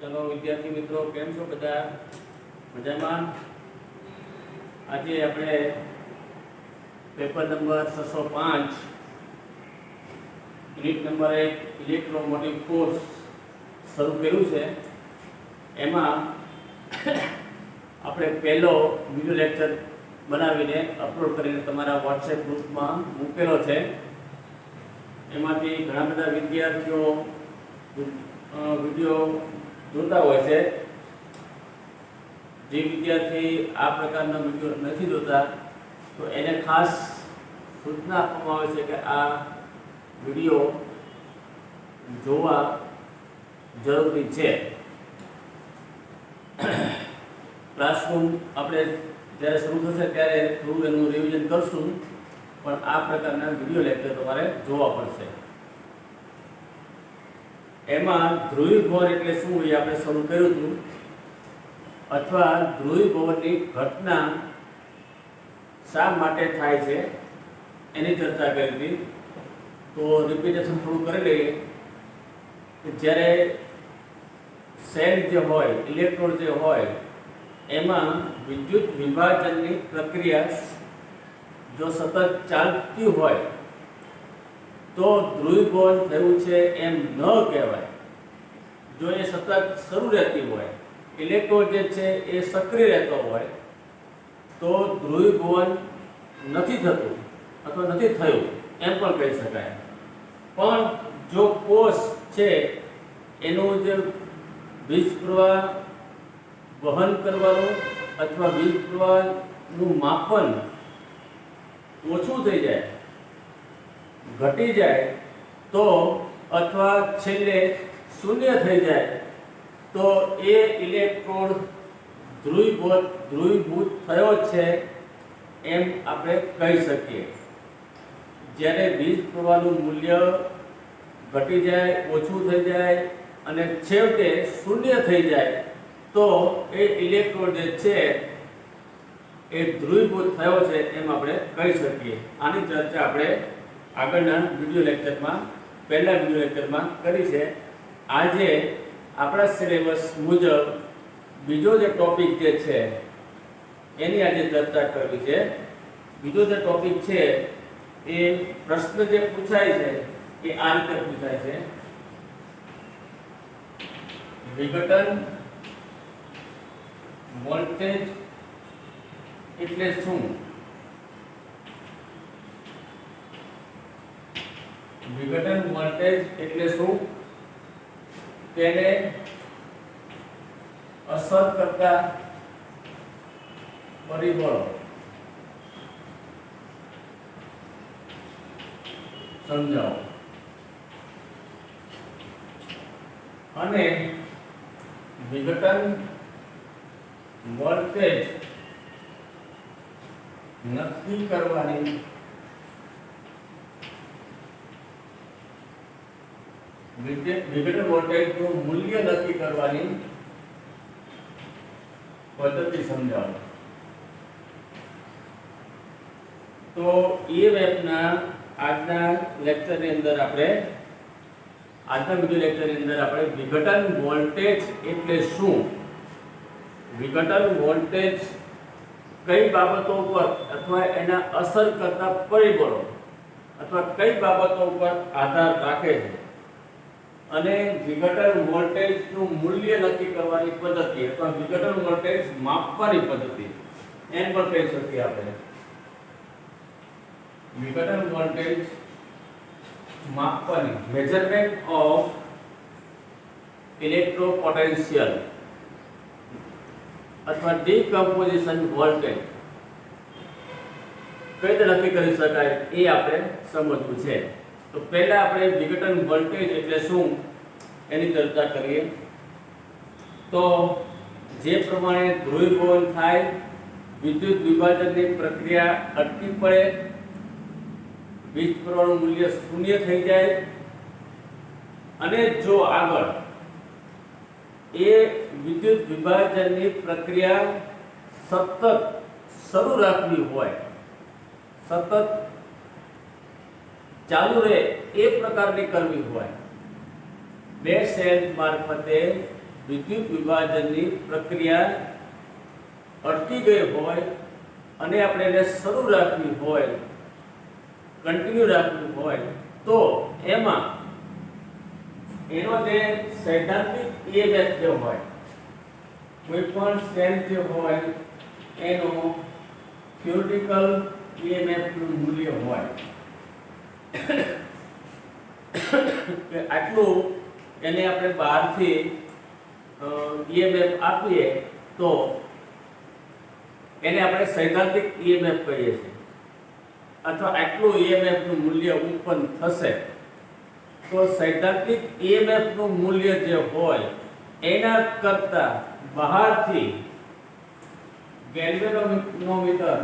चलो विद्यार्थी मित्रों केम छो बधा मजामां। आज આપણે paper number 605 unit number 1 electromotive force શરૂ કર્યું છે। એમાં આપણે પહેલો વિડિયો લેક્ચર બનાવીને અપલોડ કરીને તમારા WhatsApp ગ્રુપમાં મૂકેલો છે। એમાંથી ઘણા બધા વિદ્યાર્થીઓ વિડિયો જોતા હોય છે। જે વિદ્યાર્થી આ પ્રકારના વિડિયો નથી જોતા તો એને ખાસ સૂચના આપવામાં આવે છે કે આ વિડિયો જોવા જરૂરી છે। ક્લાસરૂમ આપણે જ્યારે શરૂ થશે ત્યારે થોડું એનું રિવિઝન કરશું, પણ આ પ્રકારના વિડિયો લેક્ચર તમારે જોવા પડશે। એમાં ધ્રુવીભવન એટલે શું એ આપણે શરૂ કર્યું હતું, અથવા ધ્રુવીભવનની ઘટના શા માટે થાય છે એની ચર્ચા કરી હતી। તો રિપીટેશન થોડું કરી લઈએ કે જ્યારે સેલ જે હોય, ઇલેક્ટ્રોન જે હોય, એમાં વિદ્યુત વિભાજનની પ્રક્રિયા જો સતત ચાલતી હોય તો ધ્રુવીભવન થયું છે એમ ન કહેવાય। જો એ સતત શરૂ રહેતી હોય, ઇલેક્ટ્રોન જે છે એ સક્રિય રહેતો હોય તો ધ્રુવીભવન નથી થતું અથવા નથી થયું એમ પણ કહી શકાય। પણ જો કોષ છે એનું જે વીજ પ્રવાહ વહન કરવાનું અથવા વીજ પ્રવાહનું માપન ઓછું થઈ જાય, ઘટી જાય તો અથવા છેલ્લે શૂન્ય થઈ જાય તો એ ઇલેક્ટ્રોન ધ્રુવીભૂત થયો છે એમ આપણે કહી શકીએ। જ્યારે વીજ પ્રવાહનું મૂલ્ય ઘટી જાય, ઓછું થઈ જાય અને છેવટે શૂન્ય થઈ જાય તો એ ઇલેક્ટ્રોન જે છે એ ધ્રુવીભૂત થયો છે એમ આપણે કહી શકીએ। આની ચર્ચા આપણે આગળના વિડિયો લેક્ચરમાં, પહેલા વિડિયો લેક્ચરમાં કરી છે। આજે આપણા સિલેબસ મુજબ બીજો જે ટોપિક જે છે એની આજે ચર્ચા કરવી છે। બીજો જે ટોપિક છે એ પ્રશ્ન જે પૂછાય છે એ આ રીતે પૂછાય છે: વિઘટન વોલ્ટેજ એટલે શું? વિઘટન વોલ્ટેજ એટલે શું? તેને અસર કરતા પરિબળો સમજાવો। અને વિઘટન વોલ્ટેજ નક્કી કરવાની વિઘટન વોલ્ટેજનું મૂલ્ય નક્કી કરવાની પદ્ધતિ સમજાવો। તો EMFના આજના લેક્ચરની અંદર આજના વિડિયો લેક્ચરની અંદર આપણે વિઘટન વોલ્ટેજ એટલે શું, વિઘટન વોલ્ટેજ કઈ બાબતો ઉપર અથવા એના અસર કરતા પરિબળો અથવા કઈ બાબતો ઉપર આધાર રાખે છે, અને વિઘટન વોલ્ટેજનું મૂલ્ય નક્કી કરવાની પદ્ધતિ અથવા વિઘટન વોલ્ટેજ માપવાની પદ્ધતિ એમ પણ કહી શકીએ આપણે। વિઘટન વોલ્ટેજ માપવાની, મેઝરમેન્ટ ઓફ ઇલેક્ટ્રોપોટેન્શિયલ અથવા ડીકમ્પોઝિશન વોલ્ટેજ કઈ રીતે નક્કી કરી શકાય એ આપણે સમજવું છે। તો પહેલા આપણે વિઘટન વોલ્ટેજ એટલે શું એની ચર્ચા કરીએ। તો જે પ્રમાણે ધ્રુવીભવન થાય, વિદ્યુત વિભાજનની પ્રક્રિયા અટકી પડે, વીજ પ્રવાહનું મૂલ્ય શૂન્ય થઈ જાય અને જો આગળ એ વિદ્યુત વિભાજનની પ્રક્રિયા સતત શરૂ રાખવી હોય, સતત ચાલુ રહે એ પ્રકારની કરવી હોય, બે સેલ મારફતે વિદ્યુત વિભાજનની પ્રક્રિયા અટકી ગઈ હોય અને આપણે એને શરૂ રાખવી હોય, કન્ટિન્યુ રાખવી હોય, તો એમાં એનો જે સૈદ્ધાંતિક EMF જે હોય, કોઈ પણ સેલ જે હોય એનો થિયોરિટિકલ EMF નું મૂલ્ય હોય કે આટલું એને આપણે બહારથી EMF આપીએ તો એને આપણે સૈદ્ધાંતિક EMF કહીએ છીએ, અથવા આટલું EMF નું મૂલ્ય ઉત્પન્ન થશે તો સૈદ્ધાંતિક EMF નું મૂલ્ય જે હોય એના કરતા બહારથી ગેલ્વેનોમીટર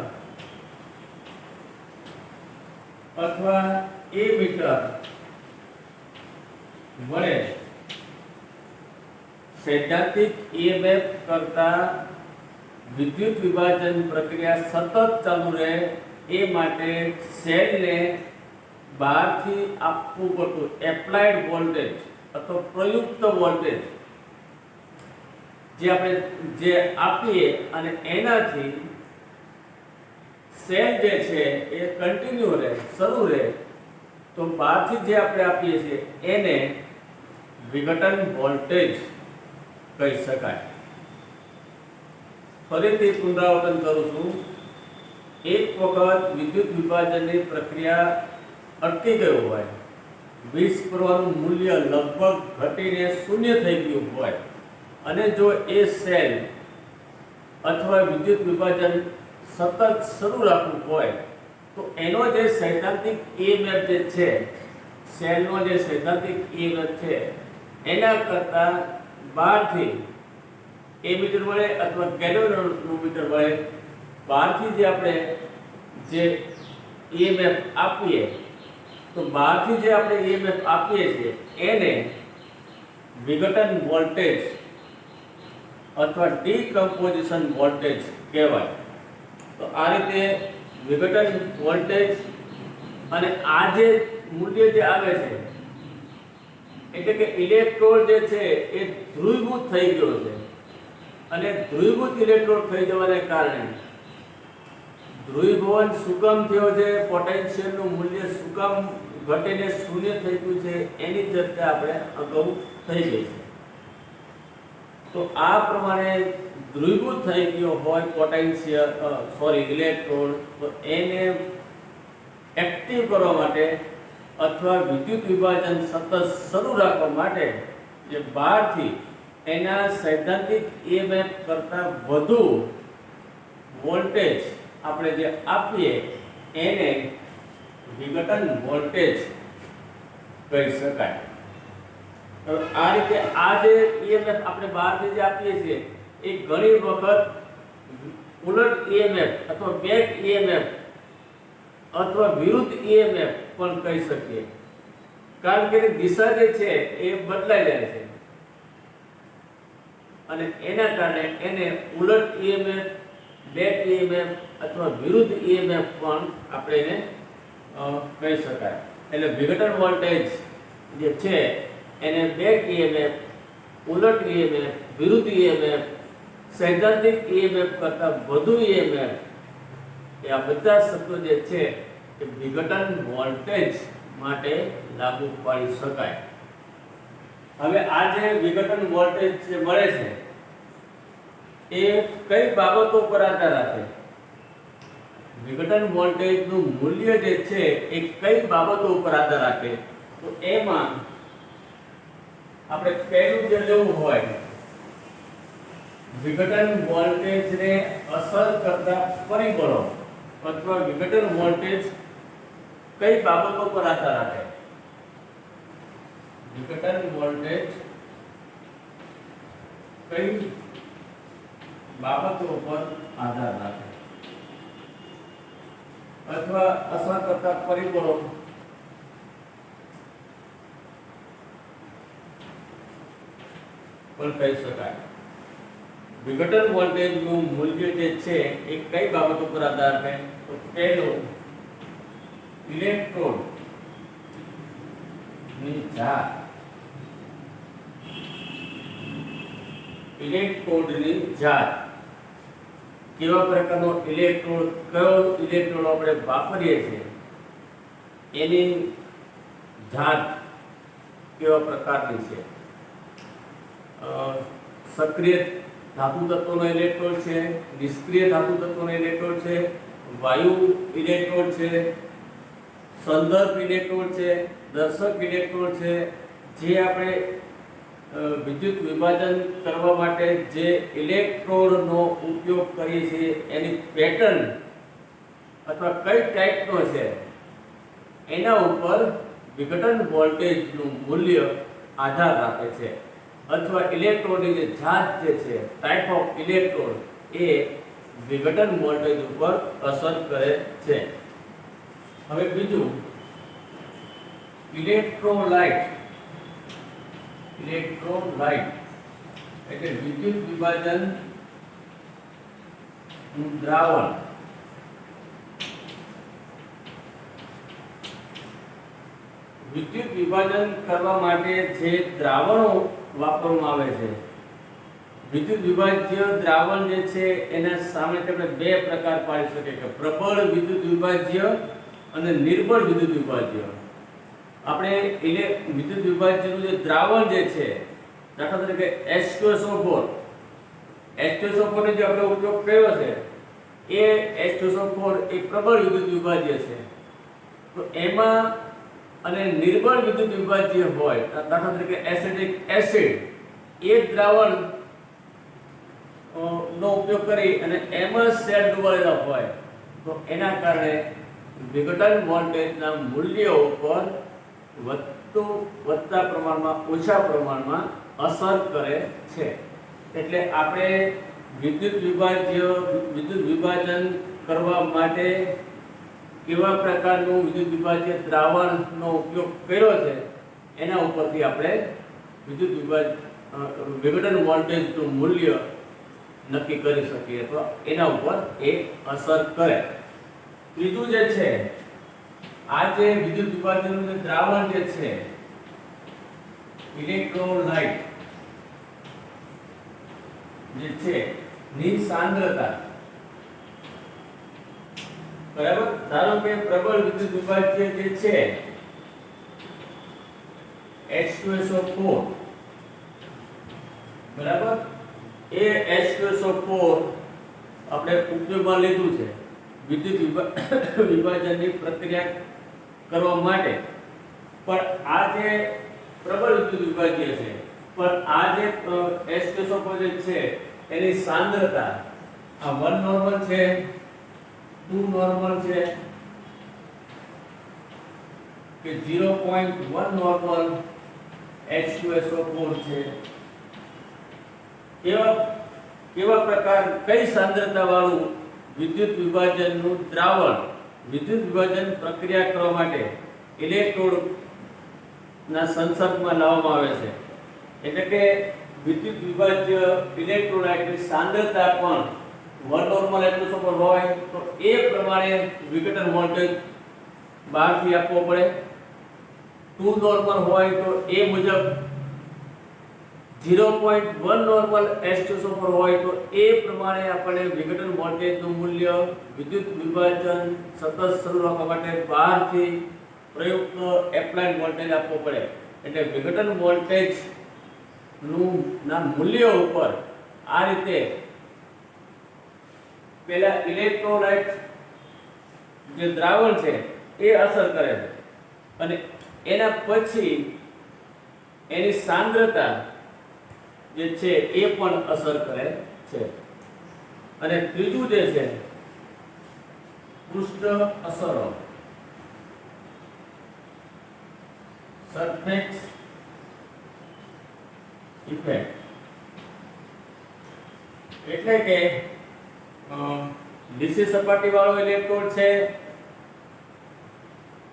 અથવા એમીટર વડે સૈદ્ધાંતિક EMF કરતા વિદ્યુત વિભાજન પ્રક્રિયા સતત ચાલુ રહે એ માટે સેલને બહારથી આપવું પડતું એપ્લાઇડ વોલ્ટેજ અથવા પ્રયુક્ત વોલ્ટેજ જે આપણે જે આપીએ અને એનાથી સેલ જે છે એ કન્ટિન્યુ રહે, શરૂ રહે, તો બહારથી જે આપણે આપીએ છીએ એને વિઘટન વોલ્ટેજ કહી શકાય. ફરીથી પુનરાવર્તન કરું છું. એક વખત વિદ્યુત વિભાજનની પ્રક્રિયા અટકી ગયું હોય, વીજ પ્રવાહનું મૂલ્ય લગભગ ઘટીને શૂન્ય થઈ ગયું હોય અને જો એ સેલ અથવા વિદ્યુત વિભાજન સતત શરૂ રાખવું હોય તો એનો જે સૈદ્ધાંતિક EMF જે છે, સેલનો જે સૈદ્ધાંતિક EMF છે એના કરતાં બહારથી એમીટર વડે અથવા ગેલ્વેનોમીટર વડે બહારથી જે આપણે જે EMF આપીએ તો બહારથી જે આપણે EMF આપીએ છીએ એને વિઘટન વોલ્ટેજ અથવા ડીકમ્પોઝિશન વોલ્ટેજ કહેવાય. તો આ રીતે વિઘટન વોલ્ટેજ અને આ જે મૂલ્ય જે આવે છે એટલે કે ઇલેક્ટ્રોડ જે છે એ ધ્રુવીભૂત થઈ ગયો છે અને ધ્રુવીભૂત ઇલેક્ટ્રોડ થઈ જવાને કારણે ધ્રુવીભવન સુકમ થયો છે, પોટેન્શિયલનું મૂલ્ય સુકમ ઘટીને શૂન્ય થઈ ગયું છે, એની ચર્ચા આપણે અગાઉ થઈ ગઈ છે. તો આ પ્રમાણે ધ્રુવીભૂત થઈ ગયો હોય ઇલેક્ટ્રોડ, તો એને એક્ટિવ કરવા માટે અથવા વિદ્યુત વિભાજન સતત શરૂ રાખવા માટે જે બહારથી એના સૈદ્ધાંતિક EMF કરતાં વધુ વોલ્ટેજ આપણે જે આપીએ એને વિઘટન વોલ્ટેજ કહી શકાય. આ રીતે આ જે EMF આપણે બહારથી જે આપીએ છીએ એ ઘણી વખત ઉલટ EMF અથવા બેક EMF અથવા વિરુદ્ધ EMF પણ કહી શકીએ, કારણ કે દિશા જે છે એ બદલાઈ જાય છે અને એના કારણે એને ઉલટ EMF, બેક EMF અથવા વિરુદ્ધ EMF પણ આપણે એને કહી શકાય. એટલે વિઘટન વોલ્ટેજ જે છે એને બેક EMF, ઉલટ EMF, વિરુદ્ધ EMF, સૈદ્ધાંતિક EMF કરતાં વધુ EMF, એ આ બધા શબ્દો જે છે એ વિઘટન વોલ્ટેજ માટે લાગુ પાડી શકાય. હવે આ જે વિઘટન વોલ્ટેજ જે મળે છે એ કઈ બાબતો પર આધાર રાખે? વિઘટન વોલ્ટેજનું મૂલ્ય જે છે એ કઈ બાબતો ઉપર આધાર રાખે? તો એમાં આપણે પહેલું જે લેવું હોય, વિઘટન વોલ્ટેજને અસર કરતા પરિબળો અથવા વિઘટન વોલ્ટેજ કઈ બાબતો પર આધાર રાખે? વિઘટન વોલ્ટેજ કઈ બાબતો પર આધાર રાખે અથવા અસર કરતા પરિબળો પણ કહી શકાય. વિઘટન વોલ્ટેજનું મૂલ્ય જે છે એ કઈ બાબતો પર આધાર રાખે? તો પહેલું, ઇલેક્ટ્રોડ ની ચાર્જ ઇલેક્ટ્રોડની જાત, કેવા પ્રકારનો ઇલેક્ટ્રોડ, કયો ઇલેક્ટ્રોડ આપણે વાપરીએ છીએ એની જાત કેવા પ્રકારની છે. સક્રિય ધાતુ તત્વોનો ઇલેક્ટ્રોડ છે, નિષ્ક્રિય ધાતુ તત્વોનો ઇલેક્ટ્રોડ છે, વાયુ ઇલેક્ટ્રોડ છે, સંદર્ભ ઇલેક્ટ્રોડ છે, દર્શક ઇલેક્ટ્રોડ છે. જે આપણે વિદ્યુત વિભાજન કરવા માટે જે ઇલેક્ટ્રોડનો ઉપયોગ કરીએ છીએ એની પેટર્ન અથવા કઈ ટાઈપનો છે એના ઉપર વિઘટન વોલ્ટેજનું મૂલ્ય આધાર રાખે છે, અથવા ઇલેક્ટ્રોડની જે જાત જે છે, ટાઈપ ઓફ ઇલેક્ટ્રોડ, એ વિઘટન વોલ્ટેજ ઉપર અસર કરે છે. હવે બીજું ઇલેક્ટ્રોલાઇટ એટલે વિદ્યુત વિભાજન દ્રાવણ. વિદ્યુત વિભાજન કરવા માટે જે દ્રાવણો વાપરવામાં આવે છે, વિદ્યુત વિભાજ્ય દ્રાવણ જે છે એના સામે આપણે બે પ્રકાર પાડી શકીએ કે પ્રબળ વિદ્યુત વિભાજ્ય અને નિર્બળ વિદ્યુત વિભાજ્ય. આપણે વિદ્યુત વિભાજ્યનું જે દ્રાવણ જે છે, દાખલા તરીકે H2SO4 નો જે આપણે ઉપયોગ કર્યો છે એ H2SO4 એ પ્રબળ વિદ્યુત વિભાજ્ય છે. તો એમાં અને નિર્બળ વિદ્યુત વિભાજ્ય હોય, દાખલા તરીકે એસિડિક એસિડ, એ દ્રાવણ નો ઉપયોગ કરી અને એમાં સેલ ડૂબાડેલા હોય તો એના કારણે વિઘટન વોલ્ટેજના મૂલ્યો ઉપર વધતા પ્રમાણમાં ઓછા પ્રમાણમાં અસર કરે છે. એટલે આપણે વિદ્યુત વિભાજન કરવા માટે કેવા પ્રકારનું વિદ્યુત વિભાજ્ય દ્રાવણનો ઉપયોગ કર્યો છે એના ઉપરથી આપણે વિઘટન વોલ્ટેજનું મૂલ્ય નક્કી કરી શકીએ, તો એના ઉપર એ અસર કરે. ત્રીજું જે છે, આ જે વિદ્યુત વિભાજનનું જે દ્રાવણ જે છે, ઇલેક્ટ્રોલાઇટ જે છે ની સાંદ્રતા, બરાબર. ધારો કે પ્રબળ વિદ્યુત વિભાજ્ય જે છે H2SO4, બરાબર, એ H2SO4 આપણે ઉપયોગમાં લીધું છે વિદ્યુત વિભાજનની પ્રક્રિયા કરવા માટે. પણ આ જે પ્રબળ વિદ્યુત વિભાજ્ય છે, પણ આ જે H2SO4 જે છે એની સાંદ્રતા આ 1 નોર્મલ છે, 2 નોર્મલ છે કે 0.1 નોર્મલ H2SO4 છે. કેવા પ્રકાર, કઈ સાંદ્રતા વાળું વિદ્યુત વિભાજનનું દ્રાવણ વિદ્યુત વિભાજન પ્રક્રિયા કરવા માટે ઇલેક્ટ્રોડ ના સંસર્ગમાં લાવવામાં આવે છે. એટલે કે વિદ્યુત વિભાજ્ય ઇલેક્ટ્રોલાઇટની સાંદ્રતા પણ 1 નોર્મલ H2SO4 હોય તો એ પ્રમાણે વિઘટન વોલ્ટેજ બહારથી આપવો પડે. 2 નોર્મલ હોય તો એ મુજબ, 0.1 નોર્મલ H2SO4 હોય તો એ પ્રમાણે આપણે વિઘટન વોલ્ટેજનું મૂલ્ય વિદ્યુત વિભાજન સતત શરૂ રાખવા માટે બહારથી પ્રયુક્ત એપ્લાઇડ વોલ્ટેજ આપવો પડે. એટલે વિઘટન વોલ્ટેજ ના મૂલ્ય ઉપર આ રીતે પેલા ઇલેક્ટ્રોલાઇટ જે દ્રાવણ છે એ અસર કરે છે, અને એના પછી એની સાંદ્રતા જે છે એ પણ અસર કરે છે. અને ત્રીજું જે છે પૃષ્ઠ અસરો, સરફેસ ઇફેક્ટ. એટલે કે લીસી સપાટી વાળો ઇલેક્ટ્રોડ છે,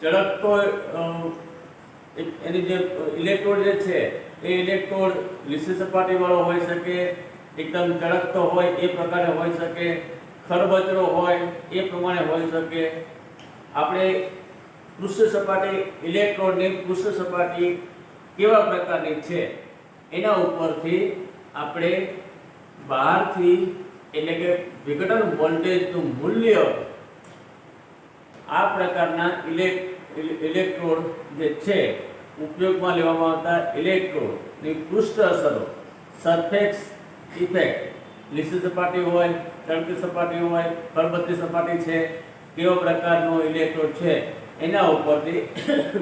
ચળકતો એની જે ઇલેક્ટ્રોડ જે છે એ ઇલેક્ટ્રોડ લીસી સપાટી વાળો હોઈ શકે, એકદમ ચળકતો હોય એ પ્રકારે હોઈ શકે, ખરબચડો હોય એ પ્રમાણે હોઈ શકે. આપણે પૃષ્ઠ સપાટી, ઇલેક્ટ્રોડની પૃષ્ઠ સપાટી કેવા પ્રકારની છે એના ઉપરથી આપણે બહારથી એટલે કે વિઘટન વોલ્ટેજનું મૂલ્ય આ પ્રકારના ઇલેક્ટ્રોડ જે છે ઉપયોગમાં લેવામાં આવતા ઇલેક્ટ્રોડની પૃષ્ઠ અસરો સરફેસ ઇફેક્ટ, લીસી સપાટી હોય, ચળકતી સપાટી હોય, ખરબચડી સપાટી છે, કેવો પ્રકારનો ઇલેક્ટ્રોડ છે એના ઉપરથી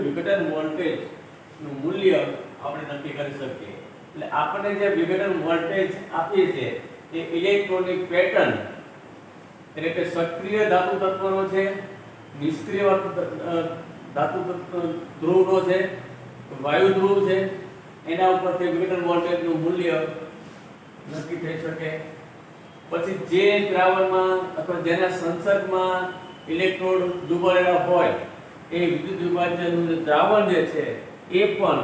વિઘટન વોલ્ટેજનું મૂલ્ય આપણે નક્કી કરી શકીએ. એટલે આપણે જે વિઘટન વોલ્ટેજ આપીએ છીએ એ ઇલેક્ટ્રોનની પેટર્ન એટલે કે સક્રિય ધાતુ તત્વનો છે, નિષ્ક્રિય ધાતુ ધ્રુવનો છે, વાયુ ધ્રુવ છે, એના ઉપરથી વિઘટન વોલ્ટેજનું મૂલ્ય નક્કી થઈ શકે. પછી જે દ્રાવણમાં અથવા જેના સંસર્ગમાં ઇલેક્ટ્રોડ ડૂબાડેલા હોય એ વિદ્યુત વિભાજનનું જે દ્રાવણ જે છે એ પણ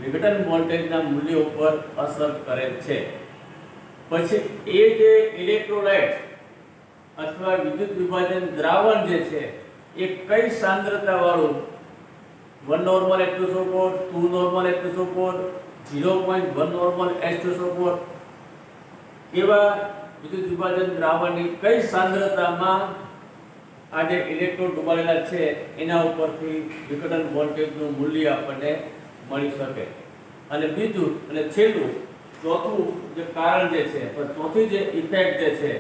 વિઘટન વોલ્ટેજના મૂલ્ય ઉપર અસર કરે છે. પછી એ જે ઇલેક્ટ્રોલાઇટ અથવા વિદ્યુત વિભાજન દ્રાવણ જે છે એ કઈ સાંદ્રતા વાળું 1 normal H2SO4, 2 normal H2SO4, 0.1 normal H2SO4 એવા વિદ્યુત વિભાજન દ્રાવણની કઈ સાંદ્રતામાં આ જે ઇલેક્ટ્રોડ ડૂબાડેલા છે એના ઉપરથી વિઘટન વોલ્ટેજનું મૂલ્ય આપણને મળી શકે. અને બીજું અને છેલ્લું ચોથું જે કારણ જે છે ચોથી જે ઇફેક્ટ જે છે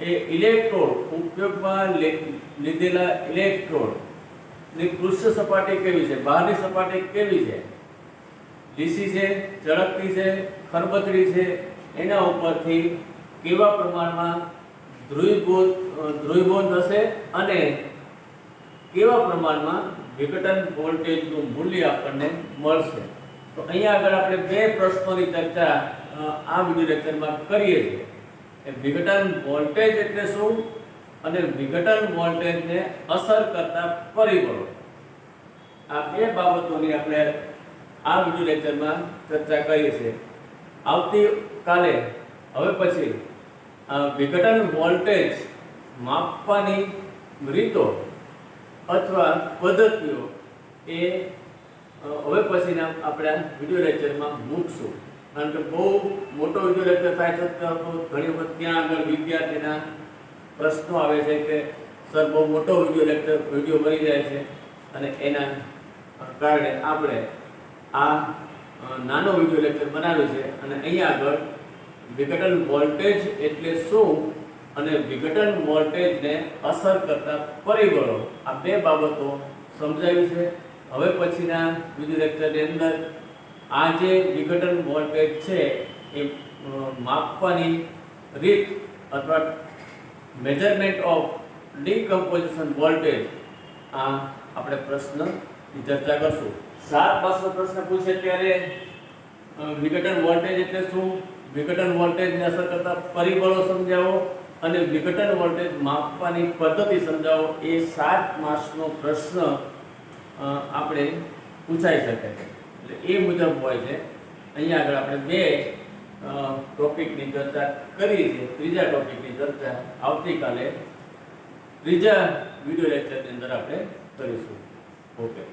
એ ઇલેક્ટ્રોડ ઉપયોગમાં લીધેલા ઇલેક્ટ્રોડની પૃષ્ઠ સપાટી કેવી છે, બહારની સપાટી કેવી છે, લીસી છે, ચળકતી છે, ખરબચડી છે, એના ઉપરથી કેવા પ્રમાણમાં ધ્રુવીભવન થશે અને કેવા પ્રમાણમાં વિઘટન વોલ્ટેજનું મૂલ્ય આપણને મળશે. તો અહીંયા આગળ આપણે બે પ્રશ્નોની ચર્ચા આ વિડિયો લેક્ચરમાં કરીએ છીએ. વિઘટન વોલ્ટેજ એટલે શું અને વિઘટન વોલ્ટેજને અસર કરતા પરિબળો. આ બે બાબતોની આપણે આ વિડિયો લેક્ચરમાં ચર્ચા કરીએ છીએ. આવતીકાલે હવે પછી વિઘટન વોલ્ટેજ માપવાની રીતો અથવા પદ્ધતિઓ એ હવે પછીના આપણે વિડિયો લેક્ચરમાં મૂકશું. કારણ કે બહુ મોટો વિડિયો લેક્ચર થાય છે તો ઘણી વખત ત્યાં આગળ વિદ્યાર્થીના પ્રશ્નો આવે છે કે સર બહુ મોટો વિડિયો બની જાય છે અને એના કારણે આપણે આ નાનો વિડિયો લેક્ચર બનાવ્યો છે અને અહીંયા આગળ વિઘટન વોલ્ટેજ એટલે શું અને વિઘટન વોલ્ટેજને અસર કરતા પરિબળો આ બે બાબતો સમજાવી છે. હવે પછીના વિડિયો લેક્ચરની અંદર આ જે વિઘટન વોલ્ટેજ છે એ માપવાની રીત અથવા મેજરમેન્ટ ઓફ ડીકમ્પોઝિશન વોલ્ટેજ આ આપણે પ્રશ્નની ચર્ચા કરશું. 7 પાસનો પ્રશ્ન પૂછે ત્યારે વિઘટન વોલ્ટેજ એટલે શું, વિઘટન વોલ્ટેજને અસર કરતા પરિબળો સમજાવો અને વિઘટન વોલ્ટેજ માપવાની પદ્ધતિ સમજાવો. એ 7 માર્ક્સનો પ્રશ્ન આપણે પૂછાઈ શકે છે. એટલે એ મુજબ હોય છે. અહીંયા આગળ આપણે બે ટોપિકની ચર્ચા કરી છે. ત્રીજા ટોપિકની ચર્ચા આવતીકાલે ત્રીજા વિડિયો લેક્ચરની અંદર આપણે કરીશું. ઓકે.